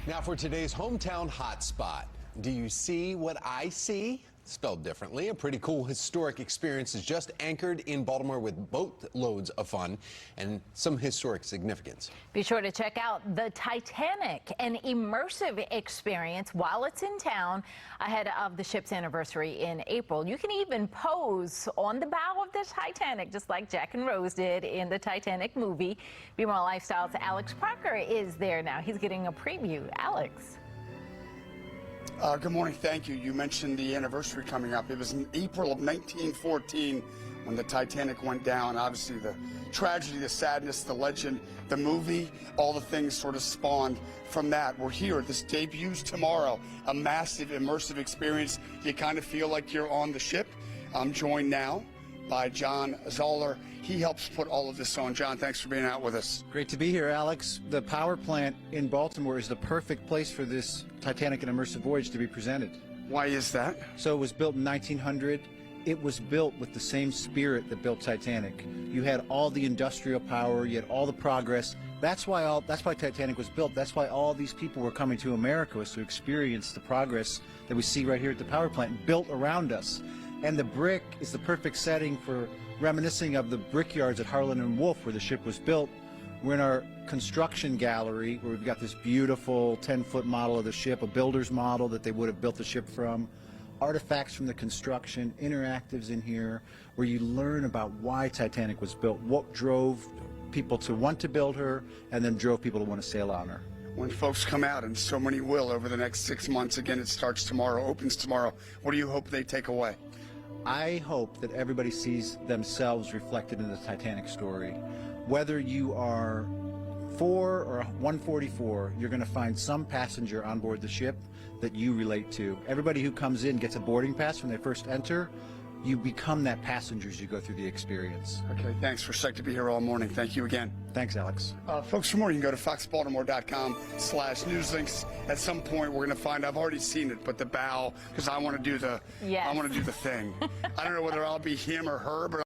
Now for today's hometown hotspot. Do you see what I see? Spelled differently. A pretty cool historic experience is just anchored in Baltimore with boatloads of fun and some historic significance. Be sure to check out the Titanic, an immersive experience while it's in town ahead of the ship's anniversary in April. You can even pose on the bow of the Titanic, just like Jack and Rose did in the Titanic movie. Be More Lifestyle's Alex Parker is there now. He's getting a preview. Alex. Good morning. Thank you. You mentioned the anniversary coming up. It was in April of 1914 when the Titanic went down. Obviously, the tragedy, the sadness, the legend, the movie, all the things sort of spawned from that. We're here. This debuts tomorrow. A massive, immersive experience. You kind of feel like you're on the ship. I'm joined now by John Zoller. He helps put all of this on. John, thanks for being out with us. Great to be here, Alex. The power plant in Baltimore is the perfect place for this Titanic and Immersive Voyage to be presented. Why is that? So it was built in 1900. It was built with the same spirit that built Titanic. You had all the industrial power, you had all the progress. That's why Titanic was built. That's why all these people were coming to America, was to experience the progress that we see right here at the power plant, built around us. And the brick is the perfect setting for reminiscing of the brickyards at Harlan and Wolff where the ship was built. We're in our construction gallery where we've got this beautiful 10-foot model of the ship, a builder's model that they would have built the ship from, artifacts from the construction, interactives in here where you learn about why Titanic was built, what drove people to want to build her, and then drove people to want to sail on her. When folks come out, and so many will over the next 6 months, again, it starts tomorrow, opens tomorrow, what do you hope they take away? I hope that everybody sees themselves reflected in the Titanic story. Whether you are 4 or 144, you're going to find some passenger on board the ship that you relate to. Everybody who comes in gets a boarding pass when they first enter. You become that passenger as you go through the experience. Okay, thanks. We're psyched to be here all morning. Thank you again. Thanks, Alex. Folks, for more, you can go to foxbaltimore.com/newslinks. At some point, we're going to find. I've already seen it, but the bow, because I want to do the. Yes. I want to do the thing. I don't know whether I'll be him or her, but.